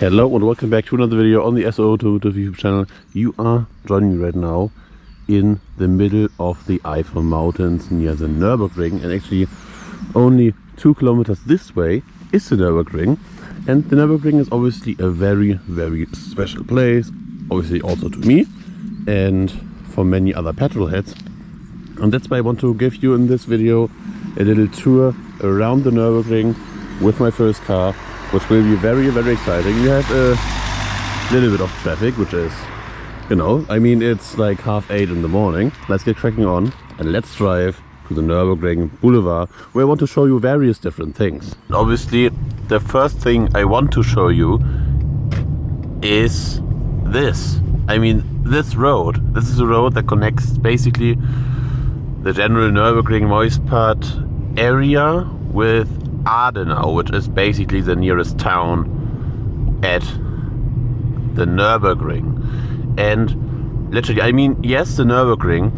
Hello and welcome back to another video on the SOAutomotive YouTube channel. You are joining me right now in the middle of the Eifel Mountains near the Nürburgring, and actually only 2 kilometers this way is the Nürburgring. And the Nürburgring is obviously a very, very special place, obviously also to me and for many other petrol heads. And that's why I want to give you in this video a little tour around the Nürburgring with my first car, which will be very, very exciting. You have a little bit of traffic, which is, you know, I mean, it's like 8:30 in the morning. Let's get cracking on and let's drive to the Nürburgring Boulevard, where I want to show you various different things. Obviously, the first thing I want to show you is this. I mean, this road. This is a road that connects basically the general Nürburgring Moispad area with Adenau, which is basically the nearest town at the Nürburgring. And literally, I mean, yes, the Nürburgring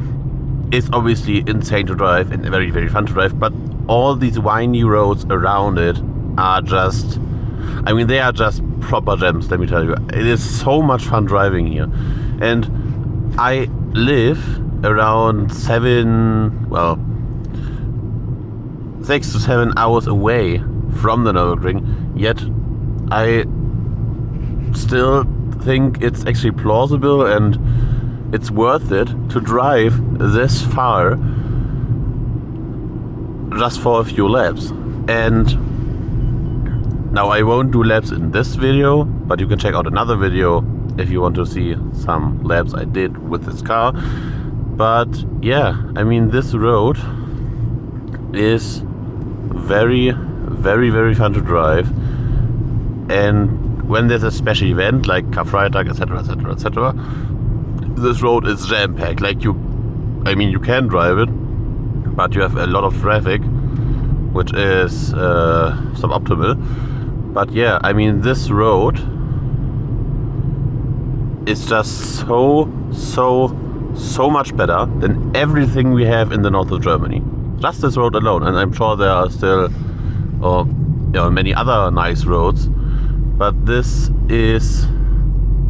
is obviously insane to drive and very, very fun to drive, but all these windy roads around it are just, I mean, they are just proper gems, let me tell you. It is so much fun driving here. And I live around 6 to 7 hours away from the Nürburgring, yet I still think it's actually plausible and it's worth it to drive this far just for a few laps. And now I won't do laps in this video, but you can check out another video if you want to see some laps I did with this car. But yeah, I mean, this road is very, very, very fun to drive, and when there's a special event like Karfreitag, etc., etc., etc., this road is jam-packed. Like, you can drive it, but you have a lot of traffic, which is suboptimal. But yeah, I mean, this road is just so much better than everything we have in the north of Germany. Just this road alone, and I'm sure there are still many other nice roads, but this is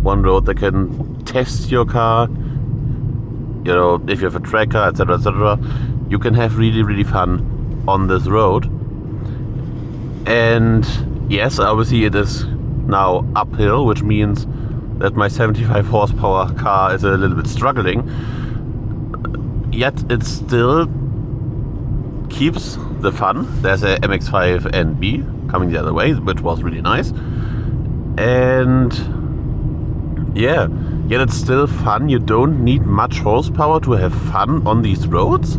one road that can test your car. You know, if you have a tracker, etc., etc., you can have really, really fun on this road. And yes, obviously it is now uphill, which means that my 75 horsepower car is a little bit struggling, yet it still keeps the fun. There's a MX-5 NB coming the other way, which was really nice. And yeah, yet it's still fun. You don't need much horsepower to have fun on these roads.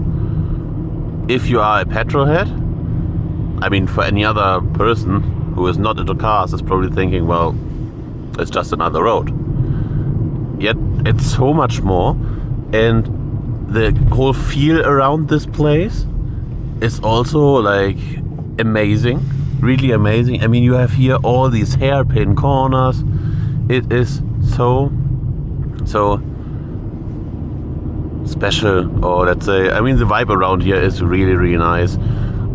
If you are a petrol head, I mean, for any other person who is not into cars is probably thinking, well, it's just another road. Yet it's so much more, and the whole feel around this place is also like amazing, really amazing. I mean, you have here all these hairpin corners. It is so special, or let's say, I mean, the vibe around here is really, really nice.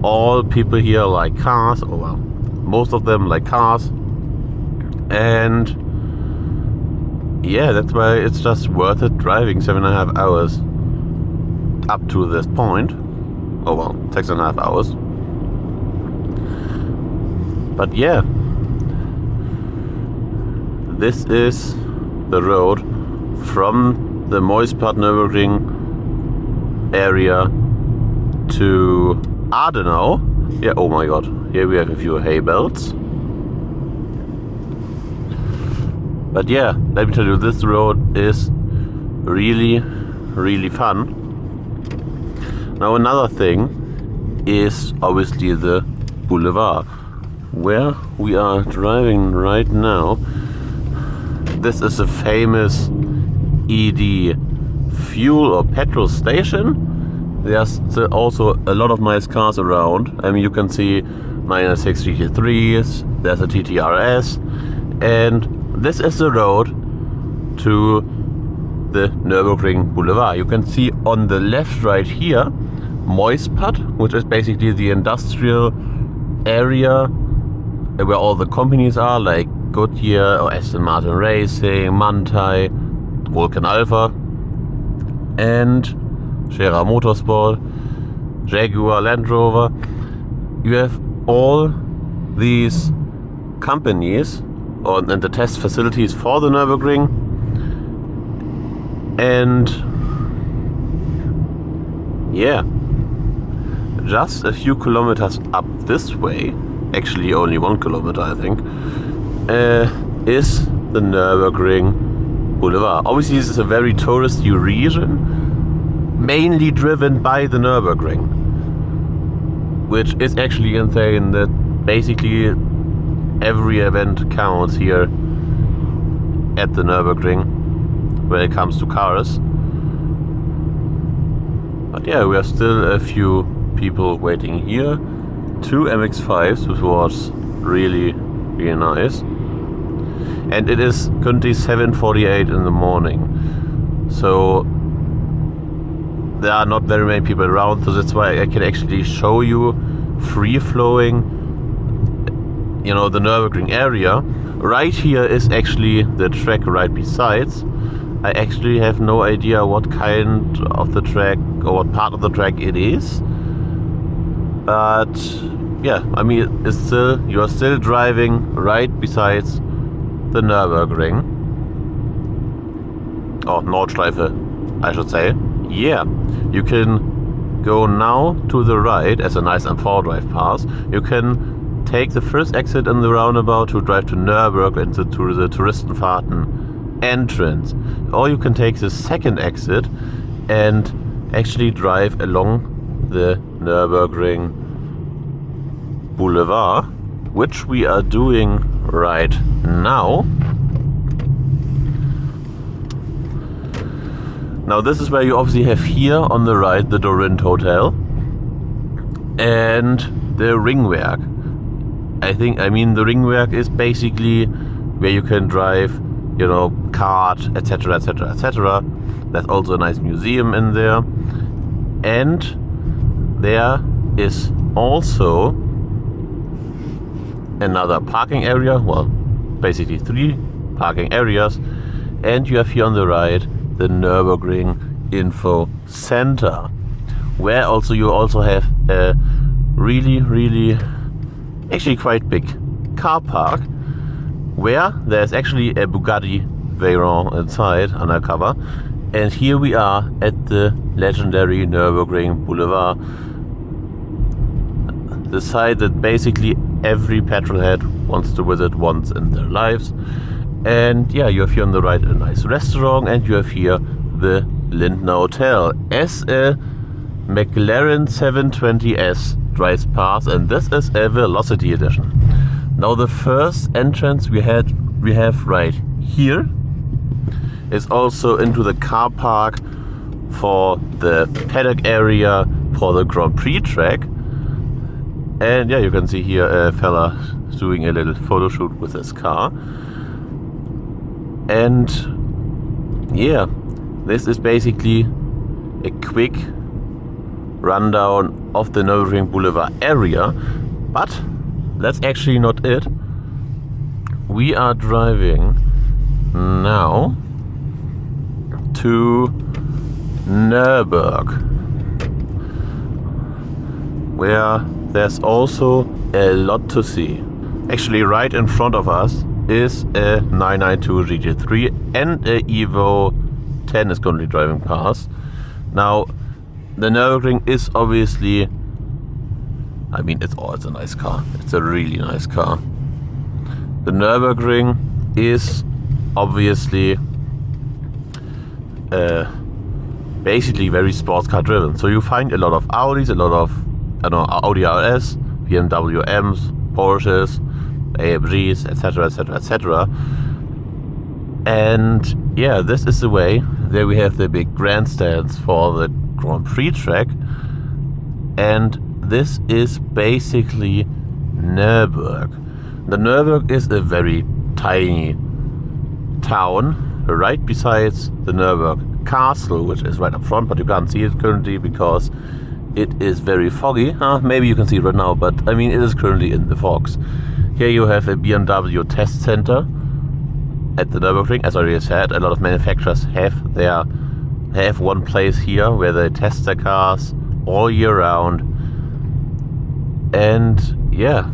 All people here like cars, or well, most of them like cars, and yeah, that's why it's just worth it driving 7.5 hours up to this point. Oh well, 6.5 hours. But yeah, this is the road from the Moispad Nürburgring area to Adenau. Yeah, oh my god, here we have a few hay belts. But yeah, let me tell you, this road is really, really fun. Now, another thing is obviously the boulevard, where we are driving right now. This is a famous ED fuel or petrol station. There's also a lot of nice cars around. I mean, you can see 906 GT3s, there's a TTRS, and this is the road to the Nürburgring Boulevard. You can see on the left right here Moispad, which is basically the industrial area where all the companies are, like Goodyear or Aston Martin Racing, Manthey, Vulcan Alpha, and Scherer Motorsport, Jaguar, Land Rover. You have all these companies and the test facilities for the Nürburgring, and yeah, just a few kilometers up this way, actually only 1 kilometer I think, is the Nürburgring Boulevard. Obviously this is a very touristy region, mainly driven by the Nürburgring, which is actually insane that basically every event counts here at the Nürburgring when it comes to cars. But yeah, we have still a few people waiting here. 2 MX-5s, which was really nice. And it is currently 7:48 in the morning, so there are not very many people around, so that's why I can actually show you free-flowing, you know, the Nürburgring area. Right here is actually the track right besides. I actually have no idea what kind of the track or what part of the track it is, but yeah, I mean, it's still, you are still driving right besides the Nürburgring, or Nordschleife I should say. Yeah, you can go now to the right as a nice M4 drive pass. You can take the first exit in the roundabout to drive to Nürburg and to the Touristenfahrten entrance, or you can take the second exit and actually drive along the Nürburgring Boulevard, which we are doing right now. Now this is where you obviously have here on the right the Dorint Hotel and the Ringwerk. I mean the Ringwerk is basically where you can drive, you know, kart, etc, etc, etc. There's also a nice museum in there, and there is also another parking area, well, basically 3 parking areas, and you have here on the right the Nürburgring Info Center, where also you also have a really actually quite big car park, where there's actually a Bugatti Veyron inside undercover. And here we are at the legendary Nürburgring Boulevard, the site that basically every petrolhead wants to visit once in their lives. And yeah, you have here on the right a nice restaurant, and you have here the Lindner Hotel as a McLaren 720S drives past, and this is a Velocity edition. Now the first entrance we have right here is also into the car park for the paddock area for the Grand Prix track. And yeah, you can see here a fella doing a little photo shoot with his car. And yeah, this is basically a quick rundown of the Nürburgring Boulevard area, but that's actually not it. We are driving now to Nürburg, where there's also a lot to see. Actually, right in front of us is a 992 GT3 and a Evo 10 is currently driving past. Now, the Nürburgring is obviously, I mean, it's a nice car. It's a really nice car. The Nürburgring is obviously basically very sports car driven. So you find a lot of Audis, a lot of Audi RS, BMW M's, Porsches, AMGs, etc, etc, etc. And yeah, this is the way. There we have the big grandstands for the Grand Prix track, and this is basically Nürburg. The Nürburg is a very tiny town right besides the Nürburg castle, which is right up front, but you can't see it currently because it is very foggy. Maybe you can see it right now, but I mean, it is currently in the fogs. Here you have a BMW test center at the Nürburgring. As I already said, a lot of manufacturers have one place here where they test their cars all year round. And yeah,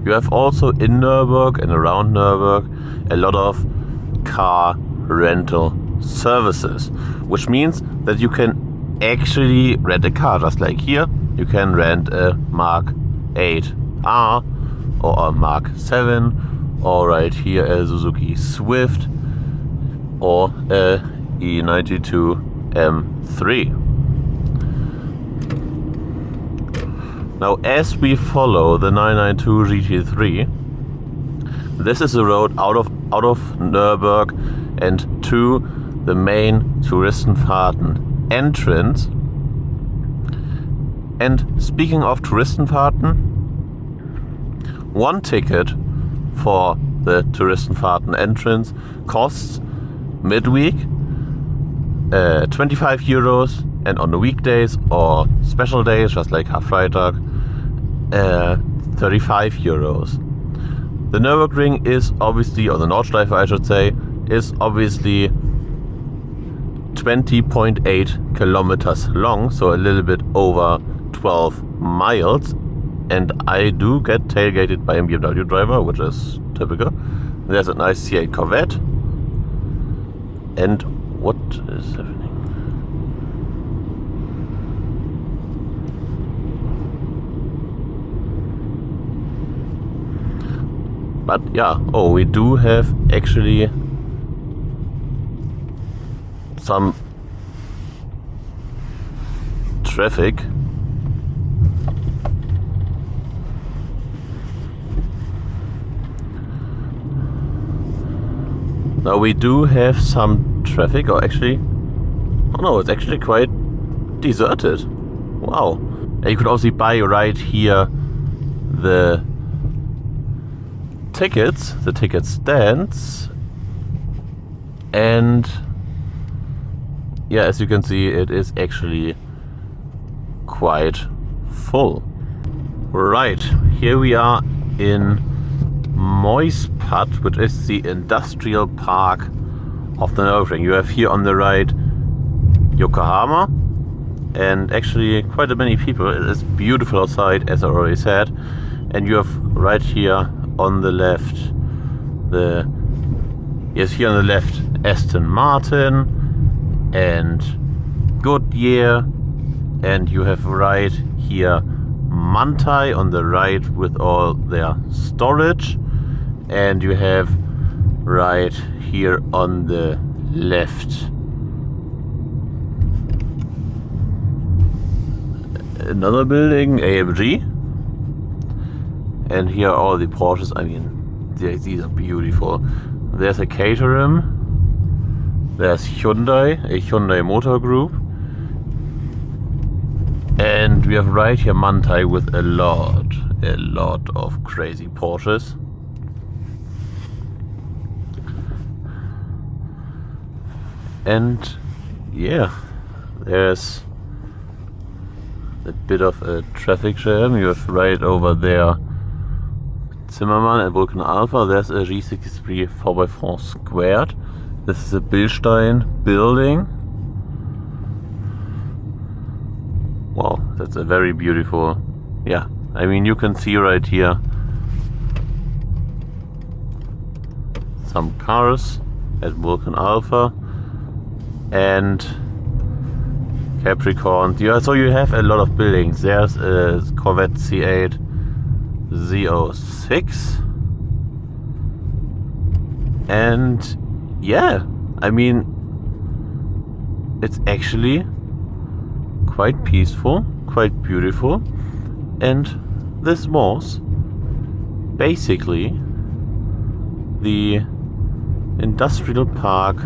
you have also in Nürburgring and around Nürburgring a lot of car rental services, which means that you can actually rent a car. Just like here, you can rent a Mark 8R or a Mark 7, or right here a Suzuki Swift or a E92 M3. Now, as we follow the 992 GT3, this is a road out of Nürburgring and to the main Touristenfahrten entrance. And speaking of Touristenfahrten, one ticket for the Touristenfahrten entrance costs midweek 25 euros, and on the weekdays or special days, just like Karfreitag, 35 euros. The Nürburgring is obviously, or the Nordschleife I should say, is obviously 20.8 kilometers long, so a little bit over 12 miles. And I do get tailgated by a BMW driver, which is typical. There's a nice C8 Corvette. And what is happening? But yeah, oh, we do have actually some traffic. Now we do have some traffic, or actually, oh no, it's actually quite deserted. Wow. And you could also buy right here the ticket stands, and yeah, as you can see, it is actually quite full. Right, here we are in Moispad, which is the industrial park of the Nürburgring. You have here on the right Yokohama, and actually quite many people. It is beautiful outside, as I already said. And you have right here on the left here on the left Aston Martin and Goodyear, and you have right here Manthey on the right with all their storage, and you have right here on the left another building, AMG, and here are all the Porsches. I mean, these are beautiful. There's a Caterham, there's Hyundai, a Hyundai Motor Group, and we have right here Manthey with a lot of crazy Porsches. And yeah, there's a bit of a traffic jam. You have right over there Zimmermann and Vulcan Alpha. There's a G63 4x4 squared. This is a Bilstein building. Wow, that's a very beautiful, yeah, I mean, you can see right here some cars at Vulcan Alpha and Capricorn. Yeah, so you have a lot of buildings. There's a Corvette C8 Z06, and yeah, I mean, it's actually quite peaceful, quite beautiful, and this was basically the industrial park.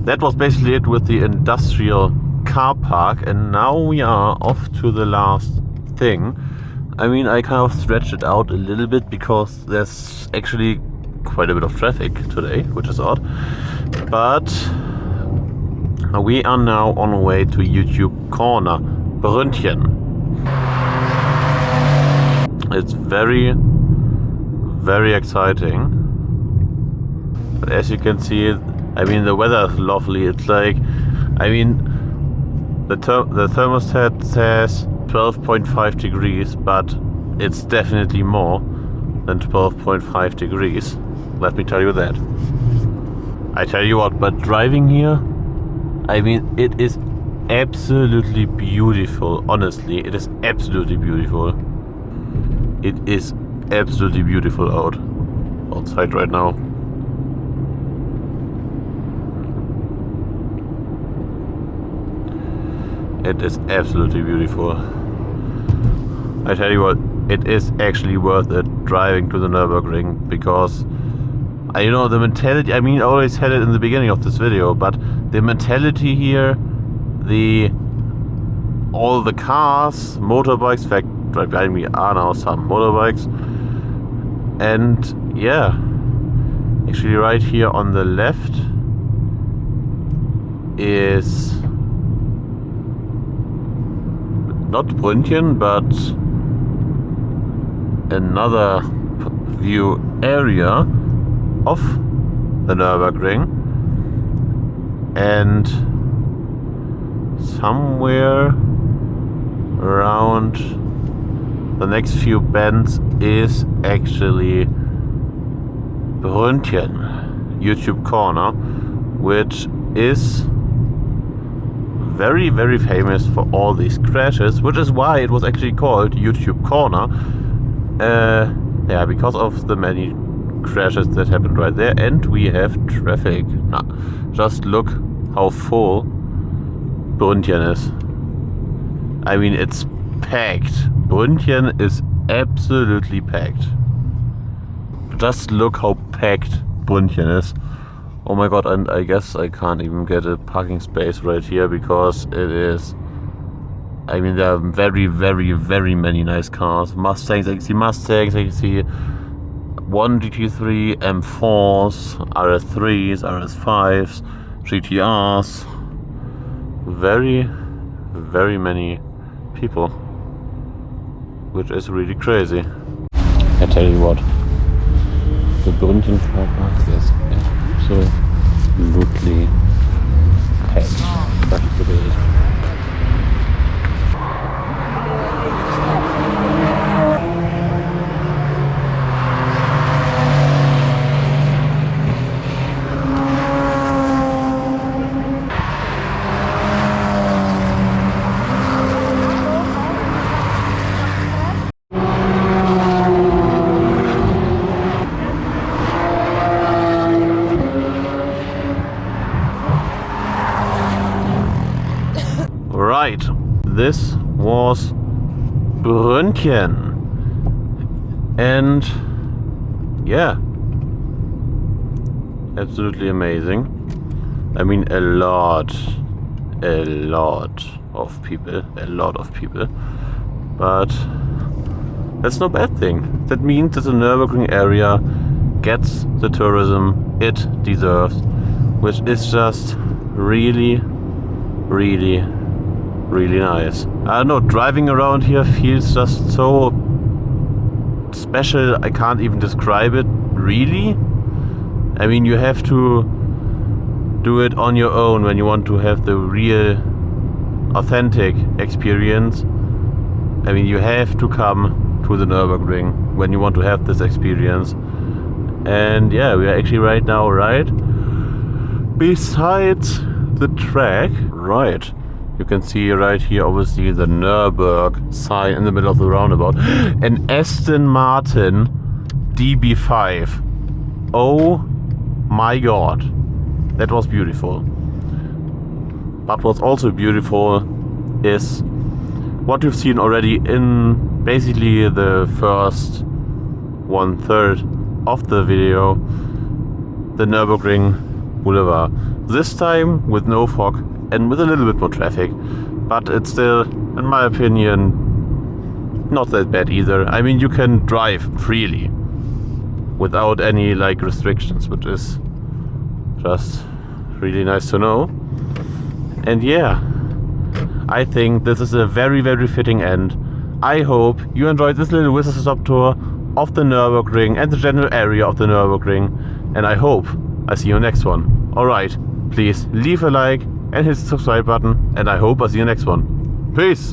That was basically it with the industrial car park, and now we are off to the last thing. I mean, I kind of stretched it out a little bit because there's actually quite a bit of traffic today, which is odd. But we are now on our way to YouTube Corner, Brünnchen. It's very, very exciting. But as you can see, I mean, the weather is lovely. It's like, I mean, the thermostat says 12.5 degrees, but it's definitely more than 12.5 degrees. Let me tell you that. I tell you what, but driving here, I mean, it is absolutely beautiful. Honestly, it is absolutely beautiful. It is absolutely beautiful outside right now. It is absolutely beautiful. I tell you what, it is actually worth it driving to the Nürburgring, because you know, the mentality, I mean, I always said it in the beginning of this video, but the mentality here, all the cars, motorbikes, in fact, right behind me are now some motorbikes, and yeah, actually right here on the left is not Brünnchen, but another view area of the Nürburgring, and somewhere around the next few bends is actually Brünnchen YouTube Corner, which is very, very famous for all these crashes, which is why it was actually called YouTube Corner. Yeah, because of the many crashes that happened right there, and we have traffic. Nah, just look how full Brünnchen is. I mean, it's packed. Brünnchen is absolutely packed. Just look how packed Brünnchen is. Oh my god, and I guess I can't even get a parking space right here, because it is, I mean, there are very, very, very many nice cars. Mustangs, I can see Mustangs, I can see 1 GT3, M4s, RS3s, RS5s, GTRs. Very, very many people, which is really crazy. I tell you what, the Brünnchen car park is absolutely packed. That's the way. Right, this was Brünnchen, and yeah, absolutely amazing. I mean, a lot of people, but that's no bad thing. That means that the Nürburgring area gets the tourism it deserves, which is just really, really, really nice. I don't know, driving around here feels just so special. I can't even describe it, really. I mean, you have to do it on your own when you want to have the real, authentic experience. I mean, you have to come to the Nürburgring when you want to have this experience. And yeah, we are actually right now right beside the track. Right. You can see right here, obviously, the Nürburg sign in the middle of the roundabout. An Aston Martin DB5. Oh my god. That was beautiful. But what's also beautiful is what you've seen already in basically the first 1/3 of the video, the Nürburgring Boulevard. This time with no fog and with a little bit more traffic, but it's still, in my opinion, not that bad either. I mean, you can drive freely without any like restrictions, which is just really nice to know. And yeah, I think this is a very, very fitting end. I hope you enjoyed this little whistle stop tour of the Nürburgring and the general area of the Nürburgring, and I hope I see you next one. Alright, please leave a like and hit the subscribe button, and I hope I see you next one. Peace!